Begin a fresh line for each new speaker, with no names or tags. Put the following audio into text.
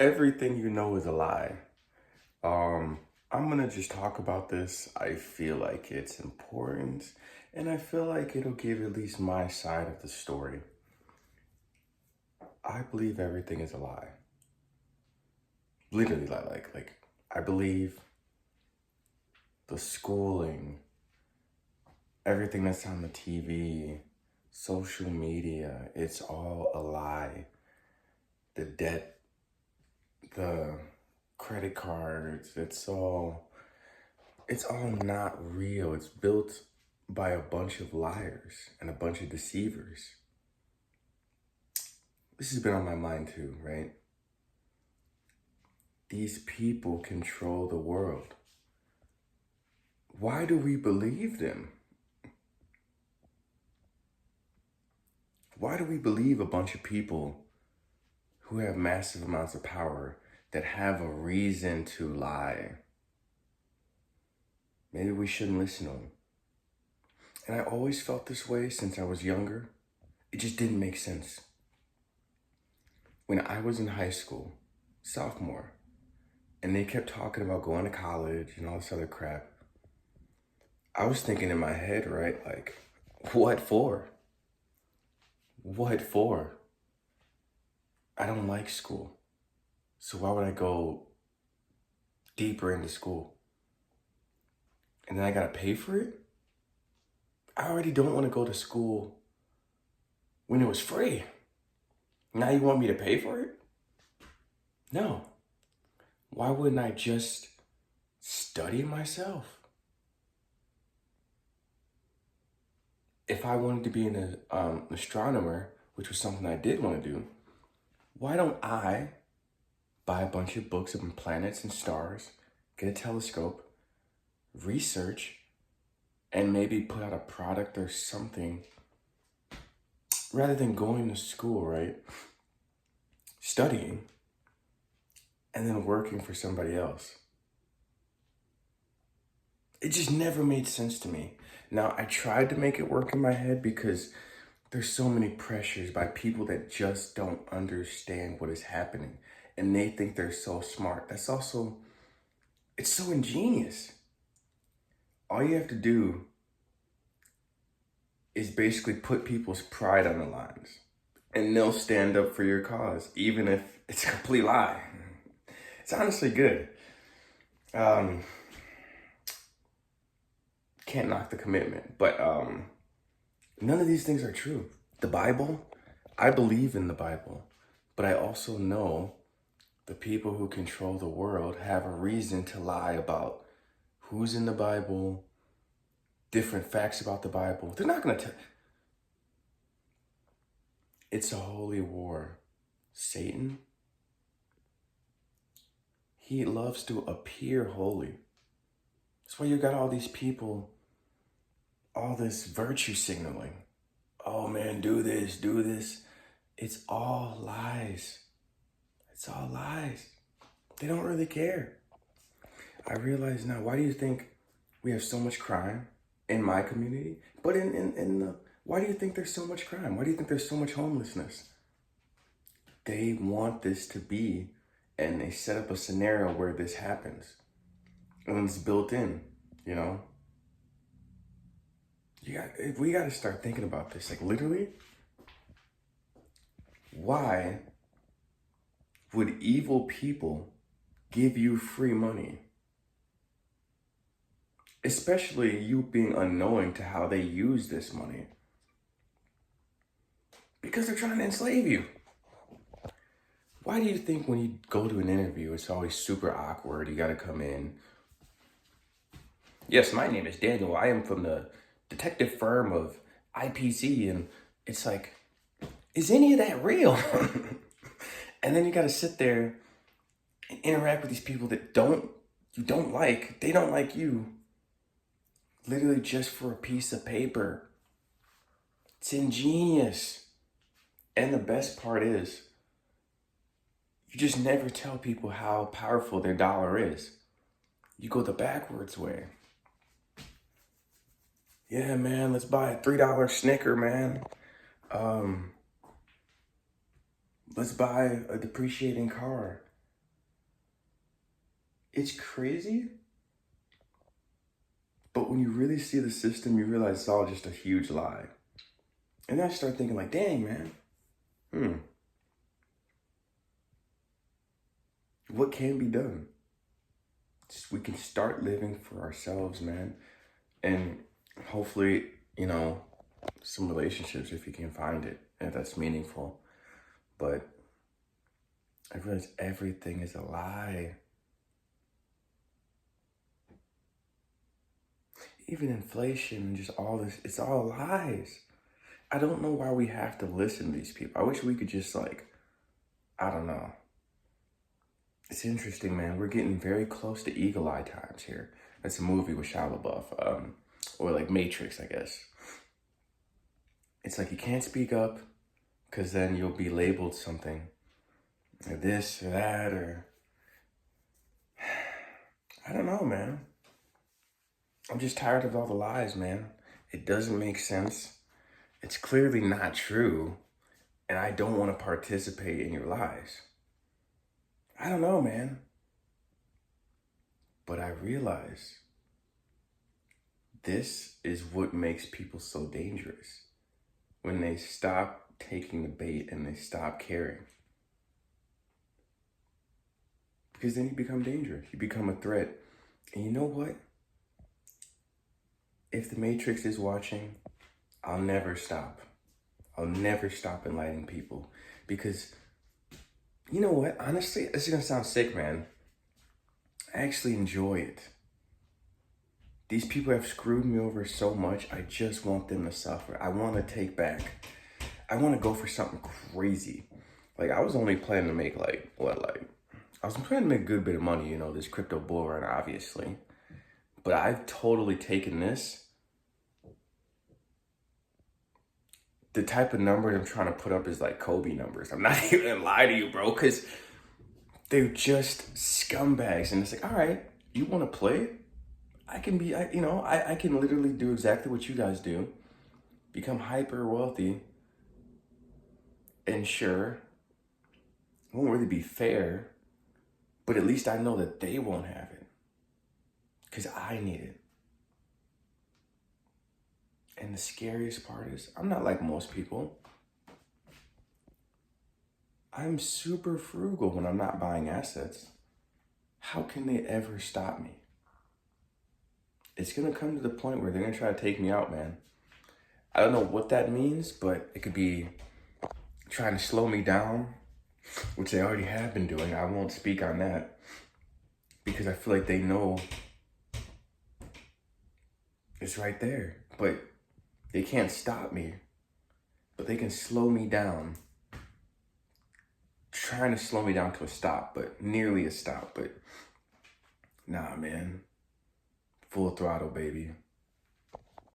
Everything you know is a lie. Um, I'm gonna just talk about this. I feel like it's important, and I feel like it'll give at least my side of the story. I believe everything is a lie. Literally, like I believe the schooling, everything that's on the TV, social media, it's all a lie. The debt, the credit cards, it's all not real. It's built by a bunch of liars and a bunch of deceivers. This has been on my mind too, right? These people control the world. Why do we believe them? Why do we believe a bunch of people who have massive amounts of power that have a reason to lie? Maybe we shouldn't listen to them. And I always felt this way since I was younger. It just didn't make sense. When I was in high school, sophomore, and they kept talking about going to college and all this other crap, I was thinking in my head, right? Like, what for? What for? I don't like school. So why would I go deeper into school? And then I gotta pay for it? I already don't wanna go to school when it was free. Now you want me to pay for it? No. Why wouldn't I just study myself? If I wanted to be an astronomer, which was something I did want to do, why don't I buy a bunch of books on planets and stars, get a telescope, research, and maybe put out a product or something rather than going to school, right? Studying and then working for somebody else. It just never made sense to me. Now, I tried to make it work in my head because there's so many pressures by people that just don't understand what is happening and they think they're so smart. It's so ingenious. All you have to do is basically put people's pride on the lines and they'll stand up for your cause, even if it's a complete lie. It's honestly good. Can't knock the commitment, but none of these things are true. The Bible, I believe in the Bible, but I also know the people who control the world have a reason to lie about who's in the Bible, different facts about the Bible. They're not going to tell. It's a holy war. Satan, he loves to appear holy. That's why you got all these people, all this virtue signaling. Oh man, do this, do this. It's all lies. It's all lies. They don't really care. I realize now, why do you think we have so much crime in my community? But why do you think there's so much crime? Why do you think there's so much homelessness? They want this to be, and they set up a scenario where this happens. And it's built in, you know? We got to start thinking about this. Like, literally, why would evil people give you free money? Especially you being unknowing to how they use this money. Because they're trying to enslave you. Why do you think when you go to an interview, it's always super awkward? You got to come in. Yes, my name is Daniel. I am from the detective firm of IPC. And it's like, is any of that real? And then you got to sit there and interact with these people that you don't like. They don't like you. Literally just for a piece of paper. It's ingenious. And the best part is, you just never tell people how powerful their dollar is. You go the backwards way. Yeah, man, let's buy a $3 Snicker, man. Let's buy a depreciating car. It's crazy. But when you really see the system, you realize it's all just a huge lie. And then I start thinking like, dang, man, what can be done? We can start living for ourselves, man. And hopefully, some relationships if you can find it, if that's meaningful. But I realize everything is a lie. Even inflation and just all this, it's all lies. I don't know why we have to listen to these people. I wish we could just I don't know. It's interesting, man. We're getting very close to Eagle Eye times here. That's a movie with Shia LaBeouf, or like Matrix, I guess. It's like you can't speak up because then you'll be labeled something, or this or that, or I don't know, man. I'm just tired of all the lies, man. It doesn't make sense. It's clearly not true, and I don't want to participate in your lies. I don't know, man. But I realize this is what makes people so dangerous. When they stop taking the bait and they stop caring. Because then you become dangerous. You become a threat. And you know what? If the Matrix is watching, I'll never stop. I'll never stop enlightening people. Because, you know what? Honestly, this is going to sound sick, man. I actually enjoy it. These people have screwed me over so much, I just want them to suffer. I want to take back. I want to go for something crazy. Like, I was only planning to make I was planning to make a good bit of money, this crypto bull run, obviously. But I've totally taken this. The type of numbers I'm trying to put up is like Kobe numbers. I'm not even gonna lie to you, bro, because they're just scumbags. And it's like, all right, you want to play? I can literally do exactly what you guys do. Become hyper wealthy. And sure, it won't really be fair, but at least I know that they won't have it. Because I need it. And the scariest part is, I'm not like most people. I'm super frugal when I'm not buying assets. How can they ever stop me? It's going to come to the point where they're going to try to take me out, man. I don't know what that means, but it could be trying to slow me down, which they already have been doing. I won't speak on that because I feel like they know it's right there. But they can't stop me, but they can slow me down. Trying to slow me down to a stop, but nearly a stop. But nah, man. Full throttle, baby.